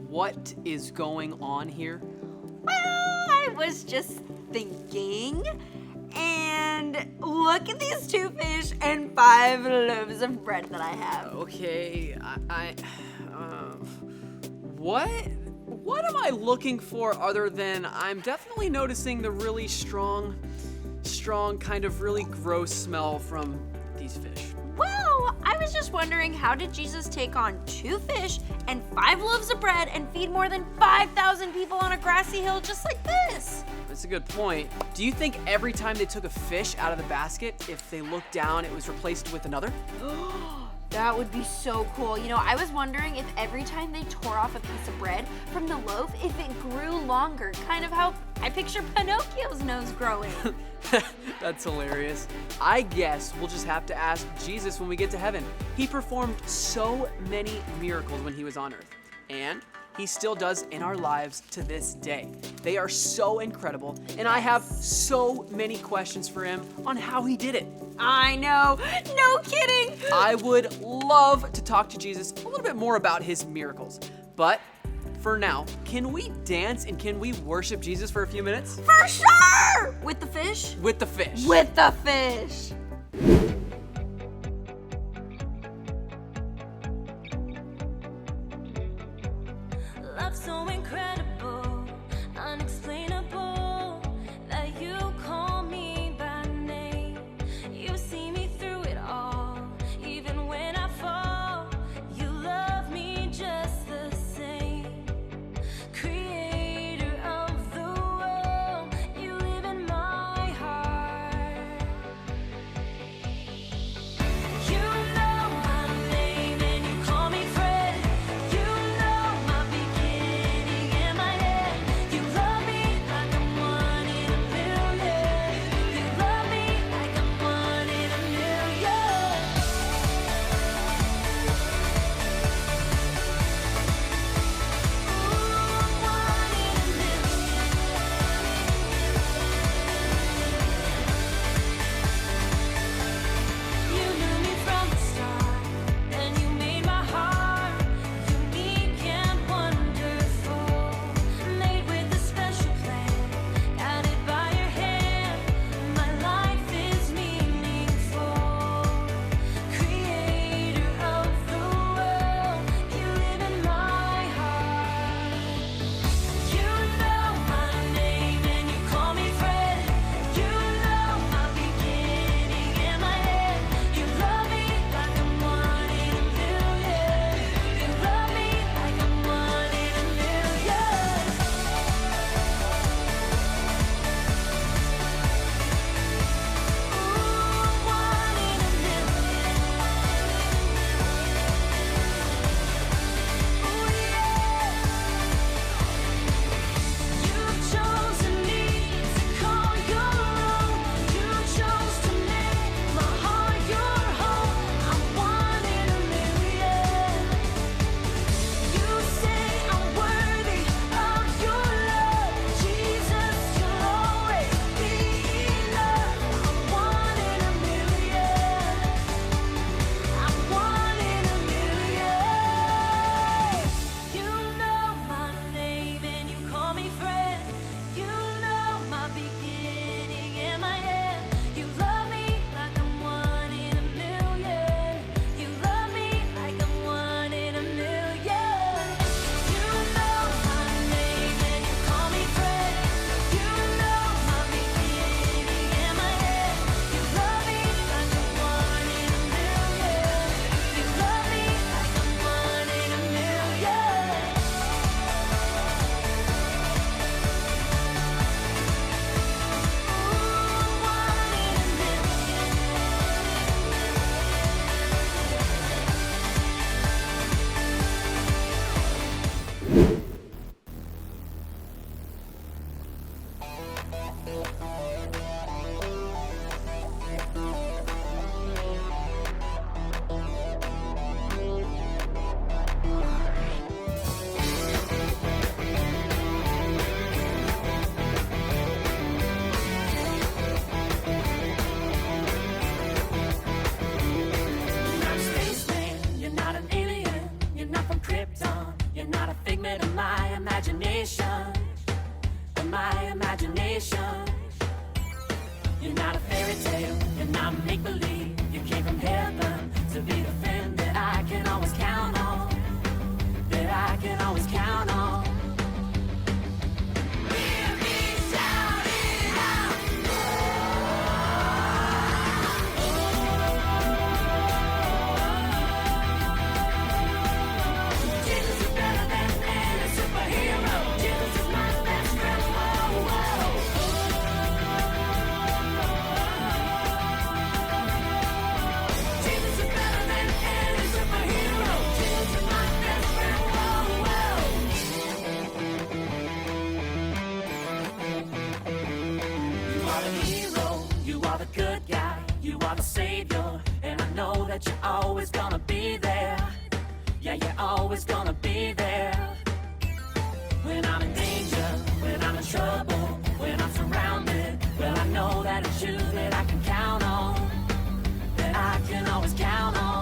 what is going on here? Well, I was just thinking, and look at these 2 fish and 5 loaves of bread that I have. Okay, what am I looking for other than I'm definitely noticing the really strong, kind of really gross smell from these fish. Well, I was just wondering, how did Jesus take on 2 fish and 5 loaves of bread and feed more than 5,000 people on a grassy hill just like this? That's a good point. Do you think every time they took a fish out of the basket, if they looked down, it was replaced with another? That would be so cool. You know, I was wondering if every time they tore off a piece of bread from the loaf, if it grew longer, kind of how I picture Pinocchio's nose growing. That's hilarious. I guess we'll just have to ask Jesus when we get to heaven. He performed so many miracles when he was on earth, and he still does in our lives to this day. They are so incredible, and I have so many questions for him on how he did it. I know, no kidding. I would love to talk to Jesus a little bit more about his miracles, but for now, can we dance and can we worship Jesus for a few minutes? For sure! With the fish? With the fish. With the fish. Love so incredible, unexplainable, that you call me by name. You see me through it all, even when I fall. You love me just the same. Creator of the world, you live in my heart. You know my name and you call me friend. You know my beginning and my end. You love me like I'm Savior, and I know that you're always gonna be there. Yeah, you're always gonna be there. When I'm in danger, when I'm in trouble, when I'm surrounded, well, I know that it's you that I can count on, that I can always count on.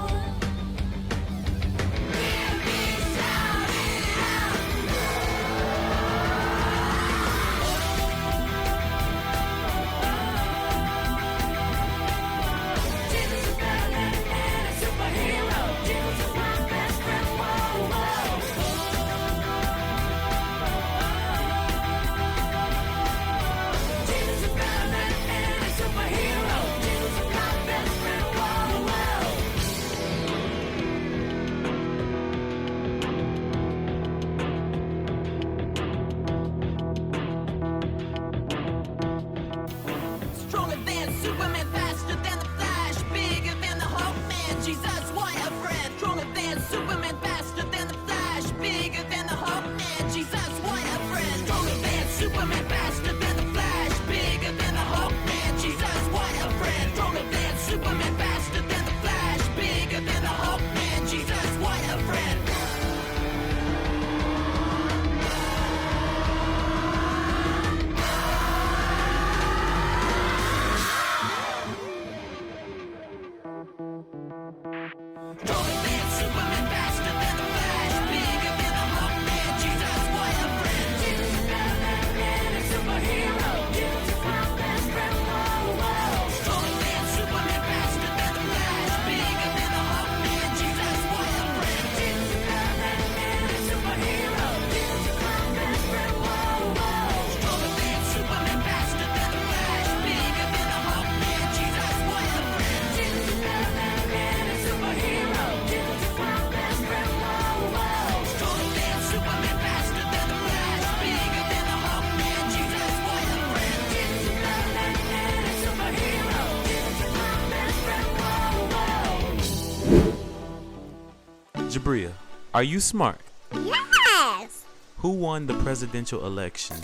Jabria, are you smart? Yes! Who won the presidential election?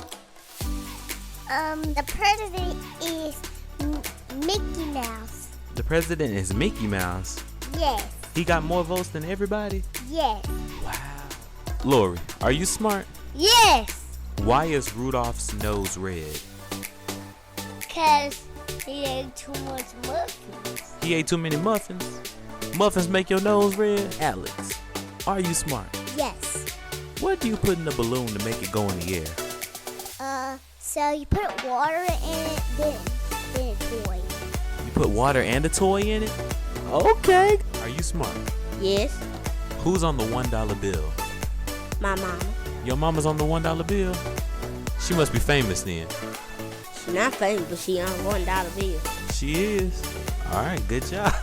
The president is Mickey Mouse. The president is Mickey Mouse. Yes. He got more votes than everybody? Yes. Wow. Lori, are you smart? Yes! Why is Rudolph's nose red? Because he ate too much muffins. He ate too many muffins? Muffins make your nose red? Alex, are you smart? Yes. What do you put in a balloon to make it go in the air? So you put water in it, then a toy. You put water and a toy in it? Okay. Are you smart? Yes. Who's on the $1 bill? My mama. Your mama's on the $1 bill? She must be famous then. She's not famous, but she on $1 bill. She is. All right, good job.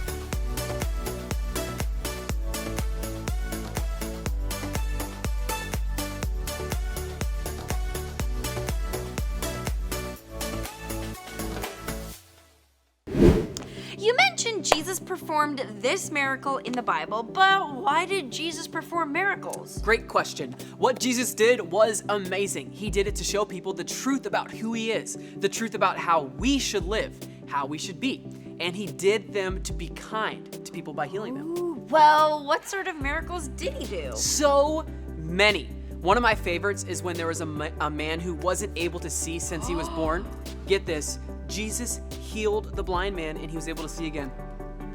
You mentioned Jesus performed this miracle in the Bible, but why did Jesus perform miracles? Great question. What Jesus did was amazing. He did it to show people the truth about who he is, the truth about how we should live, how we should be. And he did them to be kind to people by healing them. Ooh, well, what sort of miracles did he do? So many. One of my favorites is when there was a man who wasn't able to see since he was born. Get this, Jesus healed the blind man and he was able to see again.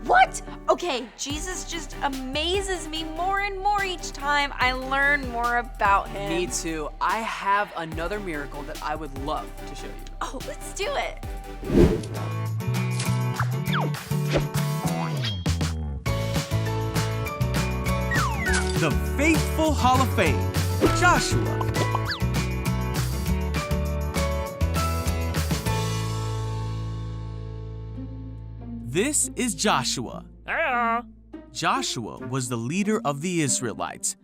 What? Okay, Jesus just amazes me more and more each time I learn more about him. Me too. I have another miracle that I would love to show you. Oh, let's do it. The Faithful Hall of Fame, Joshua. This is Joshua. Joshua was the leader of the Israelites,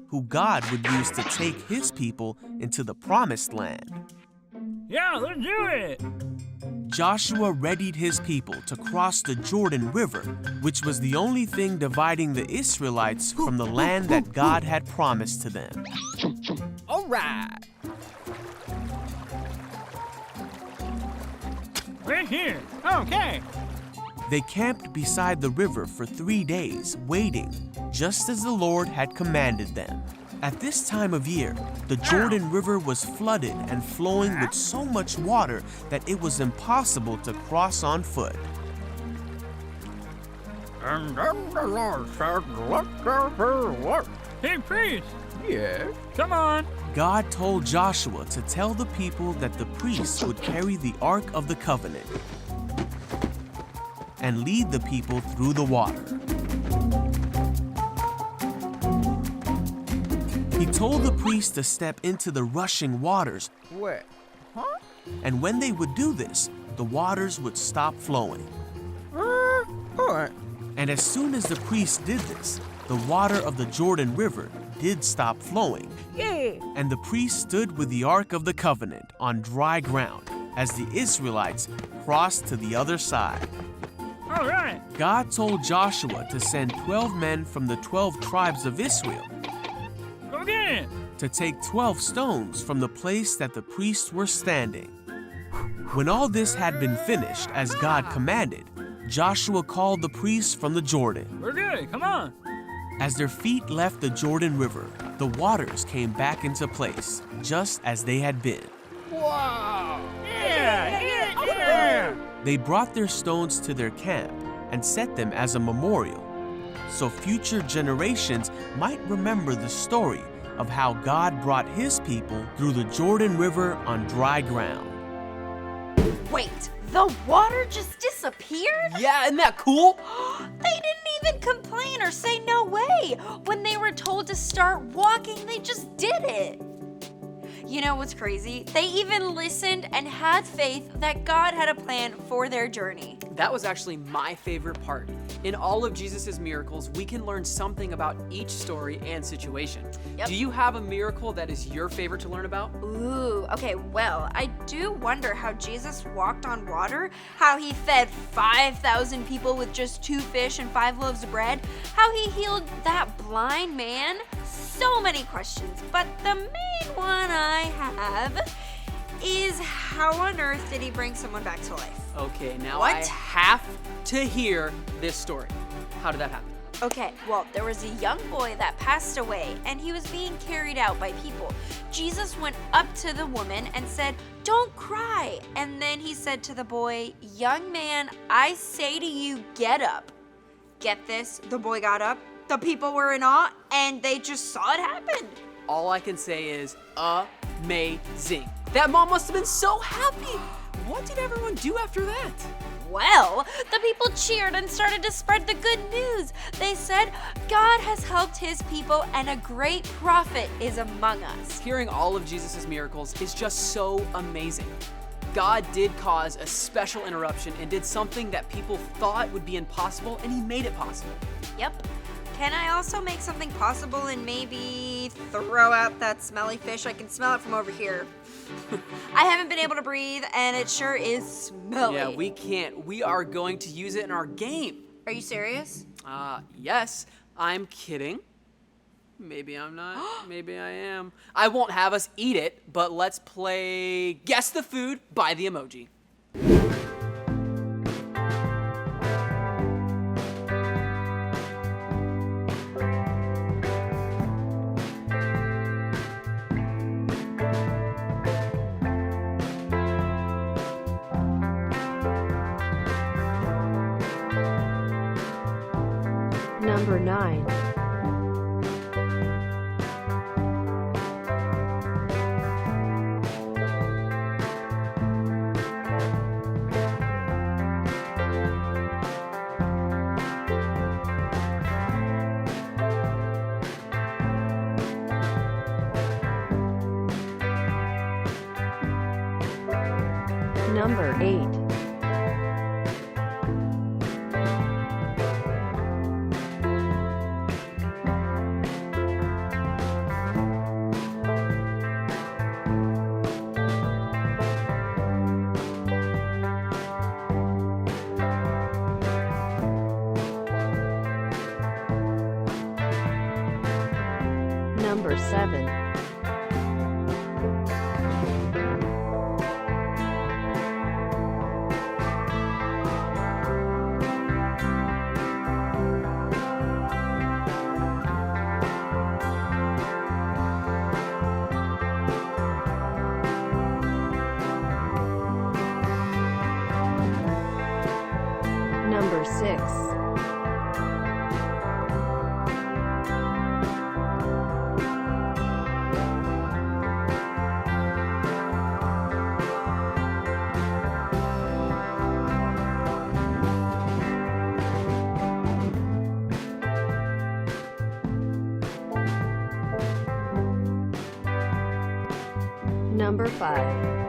who God would use to take his people into the promised land. Yeah, let's do it. Joshua readied his people to cross the Jordan River, which was the only thing dividing the Israelites from the land that God had promised to them. All right. We're here. Okay. They camped beside the river for 3 days, waiting, just as the Lord had commanded them. At this time of year, the Jordan River was flooded and flowing with so much water that it was impossible to cross on foot. And then the Lord said, let there be light. Hey, priest. Yes? Come on. God told Joshua to tell the people that the priests would carry the Ark of the Covenant and lead the people through the water. He told the priests to step into the rushing waters. Wait. Huh? And when they would do this, the waters would stop flowing. All right. And as soon as the priests did this, the water of the Jordan River did stop flowing. Yeah. And the priests stood with the Ark of the Covenant on dry ground as the Israelites crossed to the other side. All right. God told Joshua to send 12 men from the 12 tribes of Israel Go get it. to take 12 stones from the place that the priests were standing. When all this had been finished as God commanded, Joshua called the priests from the Jordan. We're good. Come on. As their feet left the Jordan River, the waters came back into place, just as they had been. Wow. Yeah. They brought their stones to their camp and set them as a memorial, so future generations might remember the story of how God brought his people through the Jordan River on dry ground. Wait, the water just disappeared? Yeah, isn't that cool? They didn't even complain or say no way. When they were told to start walking, they just did it. You know what's crazy? They even listened and had faith that God had a plan for their journey. That was actually my favorite part. In all of Jesus' miracles, we can learn something about each story and situation. Yep. Do you have a miracle that is your favorite to learn about? Ooh, okay, well, I do wonder how Jesus walked on water, how he fed 5,000 people with just 2 fish and 5 loaves of bread, how he healed that blind man. So many questions, but the main one I have is how on earth did he bring someone back to life? Okay, now What? I have to hear this story. How did that happen? Okay, well, there was a young boy that passed away and he was being carried out by people. Jesus went up to the woman and said, "Don't cry." And then he said to the boy, "Young man, I say to you, get up." Get this, the boy got up, the people were in awe, and they just saw it happen. All I can say is amazing. That mom must have been so happy. What did everyone do after that? Well, the people cheered and started to spread the good news. They said, God has helped his people and a great prophet is among us. Hearing all of Jesus' miracles is just so amazing. God did cause a special interruption and did something that people thought would be impossible, and he made it possible. Yep. Can I also make something possible and maybe throw out that smelly fish? I can smell it from over here. I haven't been able to breathe and it sure is smelly. Yeah, we can't. We are going to use it in our game. Are you serious? Yes, I'm kidding. Maybe I'm not. Maybe I am. I won't have us eat it, but let's play Guess the Food by the Emoji. Number 9. Number 8. Number 7. 6. Number 5.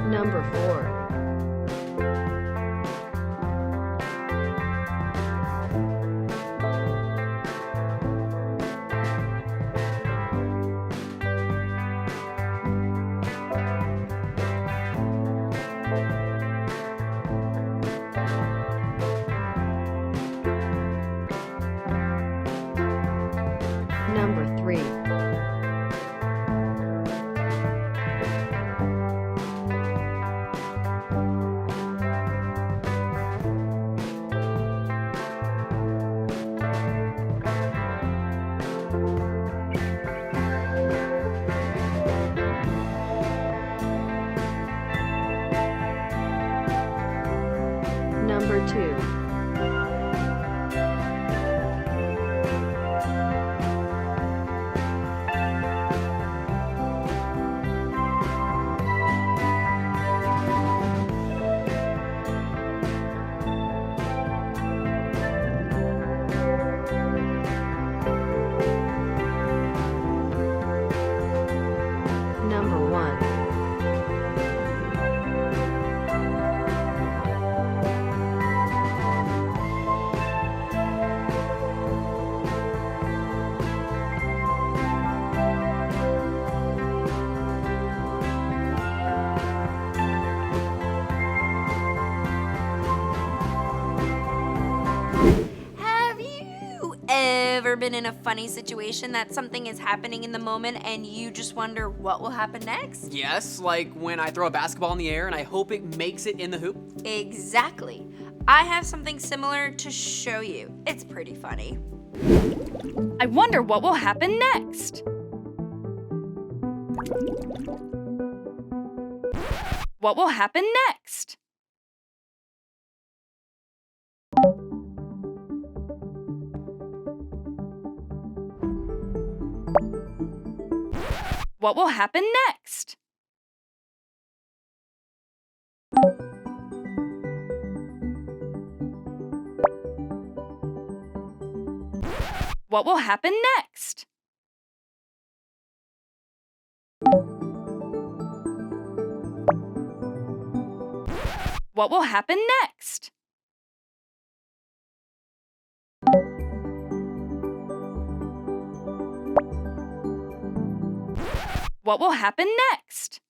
Number 4. Number 3. Number 2. Number 1. Have you ever been in a funny situation that something is happening in the moment and you just wonder what will happen next? Yes, like when I throw a basketball in the air and I hope it makes it in the hoop. Exactly. I have something similar to show you. It's pretty funny. I wonder what will happen next. What will happen next? What will happen next? What will happen next? What will happen next? What will happen next?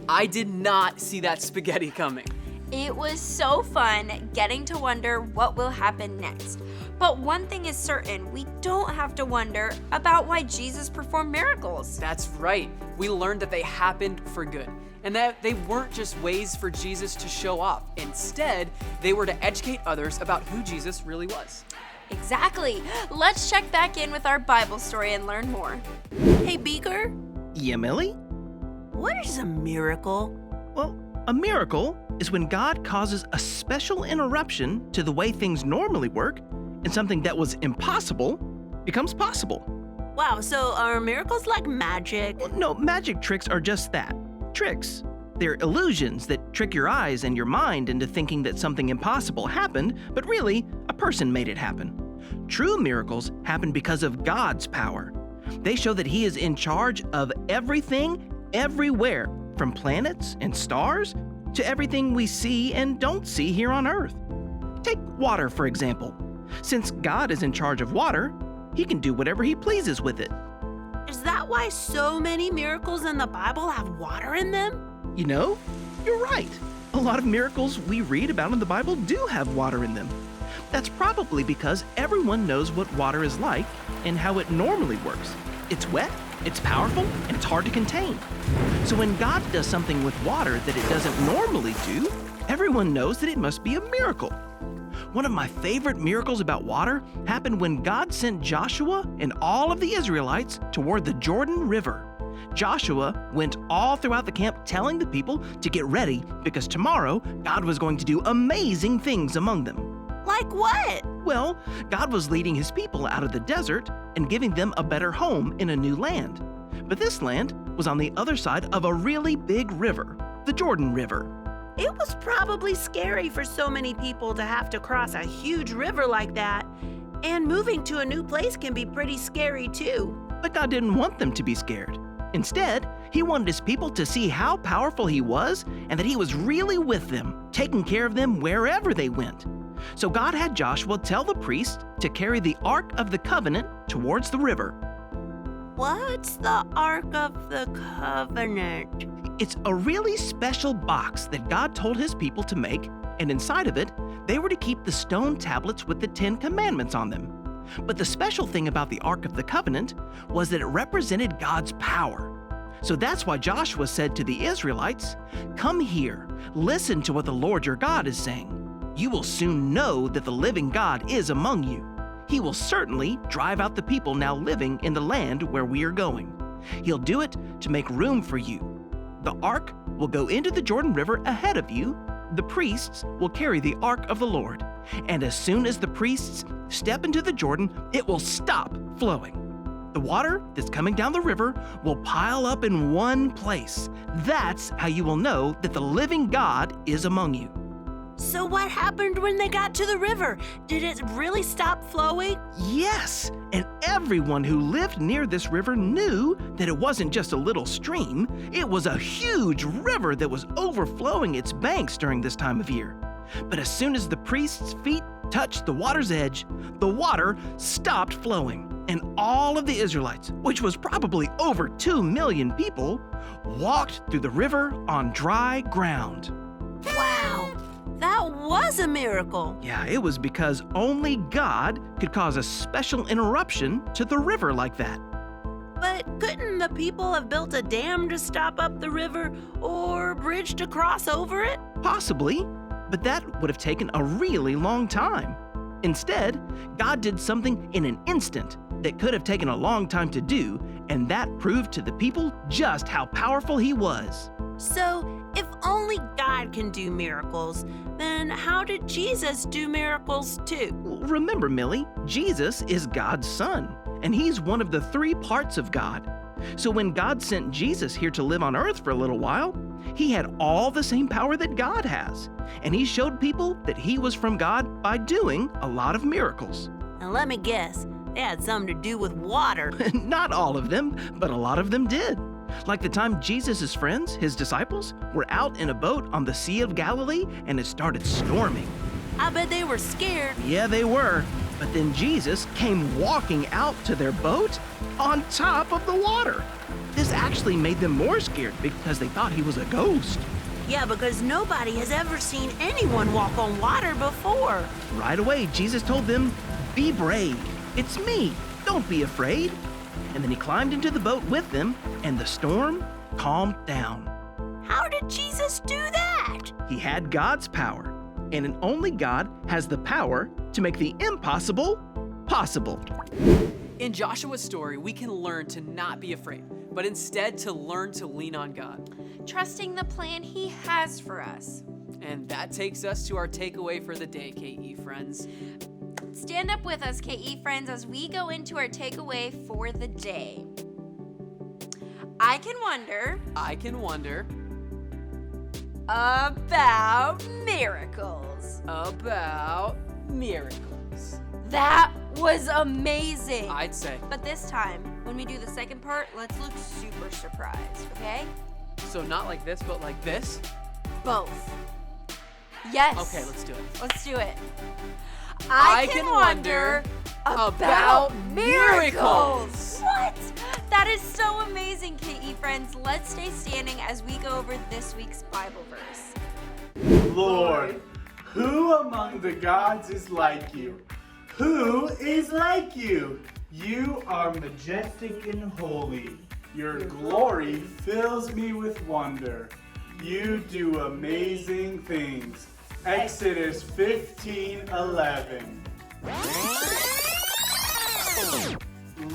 I did not see that spaghetti coming. It was so fun getting to wonder what will happen next. But one thing is certain, we don't have to wonder about why Jesus performed miracles. That's right. We learned that they happened for good, and that they weren't just ways for Jesus to show off. Instead, they were to educate others about who Jesus really was. Exactly. Let's check back in with our Bible story and learn more. Hey, Beaker, Yeah, Millie? what is a miracle? Well, a miracle is when God causes a special interruption to the way things normally work, and something that was impossible becomes possible. Wow, so are miracles like magic? Well, no, magic tricks are just that. Tricks. They're illusions that trick your eyes and your mind into thinking that something impossible happened, but really, a person made it happen. True miracles happen because of God's power. They show that He is in charge of everything, everywhere, from planets and stars to everything we see and don't see here on Earth. Take water, for example. Since God is in charge of water, He can do whatever He pleases with it. Is that why so many miracles in the Bible have water in them? You know, you're right. A lot of miracles we read about in the Bible do have water in them. That's probably because everyone knows what water is like and how it normally works. It's wet, it's powerful, and it's hard to contain. So when God does something with water that it doesn't normally do, everyone knows that it must be a miracle. One of my favorite miracles about water happened when God sent Joshua and all of the Israelites toward the Jordan River. Joshua went all throughout the camp telling the people to get ready because tomorrow God was going to do amazing things among them. Like what? Well, God was leading his people out of the desert and giving them a better home in a new land. But this land was on the other side of a really big river, the Jordan River. It was probably scary for so many people to have to cross a huge river like that. And moving to a new place can be pretty scary too. But God didn't want them to be scared. Instead, he wanted his people to see how powerful he was and that he was really with them, taking care of them wherever they went. So God had Joshua tell the priests to carry the Ark of the Covenant towards the river. What's the Ark of the Covenant? It's a really special box that God told his people to make, and inside of it, they were to keep the stone tablets with the 10 Commandments on them. But the special thing about the Ark of the Covenant was that it represented God's power. So that's why Joshua said to the Israelites, "Come here, listen to what the Lord your God is saying. You will soon know that the living God is among you. He will certainly drive out the people now living in the land where we are going. He'll do it to make room for you. The ark will go into the Jordan River ahead of you. The priests will carry the ark of the Lord. And as soon as the priests step into the Jordan, it will stop flowing. The water that's coming down the river will pile up in one place. That's how you will know that the living God is among you." So what happened when they got to the river? Did it really stop flowing? Yes, and everyone who lived near this river knew that it wasn't just a little stream. It was a huge river that was overflowing its banks during this time of year. But as soon as the priests' feet touched the water's edge, the water stopped flowing, and all of the Israelites, which was probably over 2 million people, walked through the river on dry ground. Wow, that was a miracle. Yeah, it was because only God could cause a special interruption to the river like that. But couldn't the people have built a dam to stop up the river or a bridge to cross over it? Possibly, but that would have taken a really long time. Instead, God did something in an instant that could have taken a long time to do, and that proved to the people just how powerful he was. So, if only God can do miracles, then how did Jesus do miracles too? Remember, Millie, Jesus is God's son, and he's one of the 3 parts of God. So when God sent Jesus here to live on earth for a little while, he had all the same power that God has, and he showed people that he was from God by doing a lot of miracles. And let me guess, they had something to do with water. Not all of them, but a lot of them did. Like the time Jesus' friends, his disciples, were out in a boat on the Sea of Galilee and it started storming. I bet they were scared. Yeah, they were. But then Jesus came walking out to their boat on top of the water. This actually made them more scared because they thought he was a ghost. Yeah, because nobody has ever seen anyone walk on water before. Right away, Jesus told them, "Be brave. It's me. Don't be afraid." And then he climbed into the boat with them, and the storm calmed down. How did Jesus do that? He had God's power, and only God has the power to make the impossible possible. In Joshua's story, we can learn to not be afraid, but instead to learn to lean on God. Trusting the plan he has for us. And that takes us to our takeaway for the day, KE friends. Stand up with us, KE friends, as we go into our takeaway for the day. I can wonder about miracles. That was amazing. I'd say. But this time, when we do the second part, let's look super surprised, okay? So not like this, but like this? Both. Yes. Okay, let's do it. Let's do it. I can wonder about miracles. What? That is so amazing, KE friends. Let's stay standing as we go over this week's Bible verse. Lord, Who among the gods is like you? Who is like you? You are majestic and holy. Your glory fills me with wonder. You do amazing things. Exodus 15:11.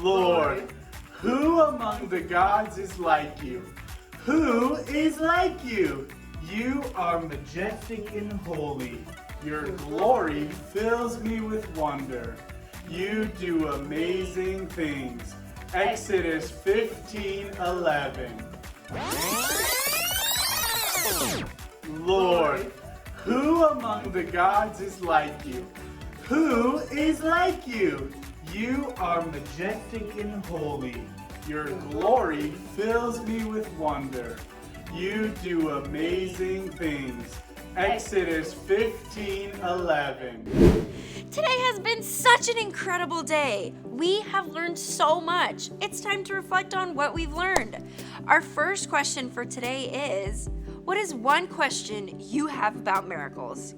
Lord, who among the gods is like you? Who is like you? You are majestic and holy. Your glory fills me with wonder. You do amazing things. Exodus 15:11. Lord, who among the gods is like you? Who is like you? You are majestic and holy. Your glory fills me with wonder. You do amazing things. Exodus 15:11. Today has been such an incredible day. We have learned so much. It's time to reflect on what we've learned. Our first question for today is, what is one question you have about miracles?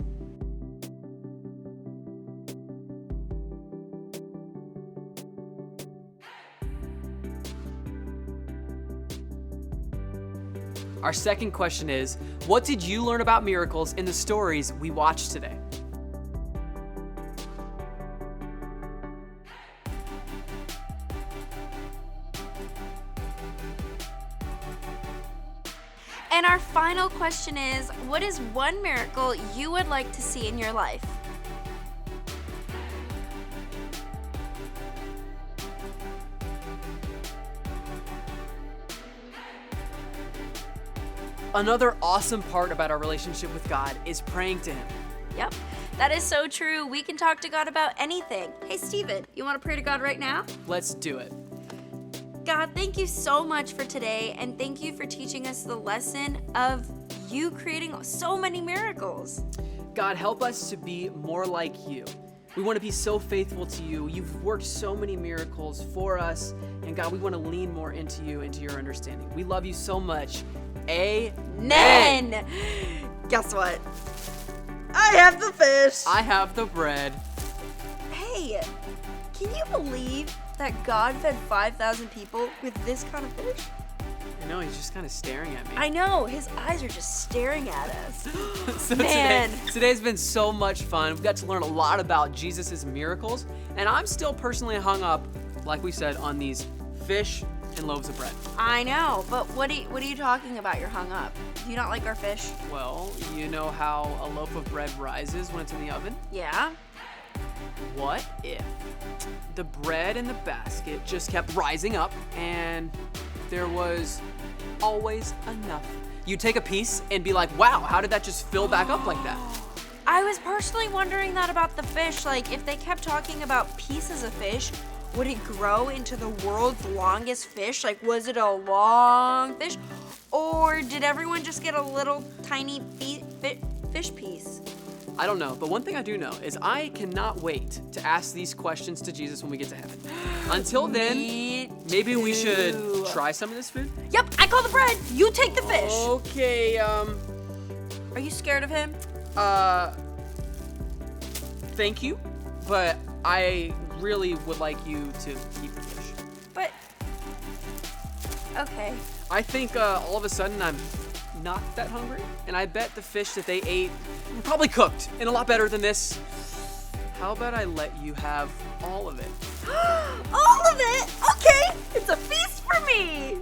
Our second question is, what did you learn about miracles in the stories we watched today? And our final question is, what is one miracle you would like to see in your life? Another awesome part about our relationship with God is praying to Him. Yep, that is so true. We can talk to God about anything. Hey, Steven, you want to pray to God right now? Let's do it. God, thank you so much for today, and thank you for teaching us the lesson of you creating so many miracles. God, help us to be more like you. We want to be so faithful to you. You've worked so many miracles for us, and God, we want to lean more into you, into your understanding. We love you so much. Amen. Guess what? I have the fish. I have the bread. Hey, can you believe that God fed 5,000 people with this kind of fish? I know, he's just kind of staring at me. I know, his eyes are just staring at us. So Man. Today's been so much fun. We got to learn a lot about Jesus' miracles, and I'm still personally hung up, like we said, on these fish and loaves of bread. I know, but what are you talking about? You're hung up. Do you not like our fish? Well, you know how a loaf of bread rises when it's in the oven? Yeah. What if the bread in the basket just kept rising up and there was always enough? You take a piece and be like, wow, how did that just fill back up like that? I was personally wondering that about the fish. Like, if they kept talking about pieces of fish, would it grow into the world's longest fish? Like, was it a long fish? Or did everyone just get a little tiny fish piece? I don't know, but one thing I do know is I cannot wait to ask these questions to Jesus when we get to heaven. Until then, maybe we should try some of this food? Yep, I call the bread. You take the fish. Okay, Are you scared of him? Thank you, but I really would like you to keep the fish. But, okay. I think all of a sudden I'm not that hungry, and I bet the fish that they ate were probably cooked and a lot better than this. How about I let you have all of it? All of it? Okay, it's a feast for me.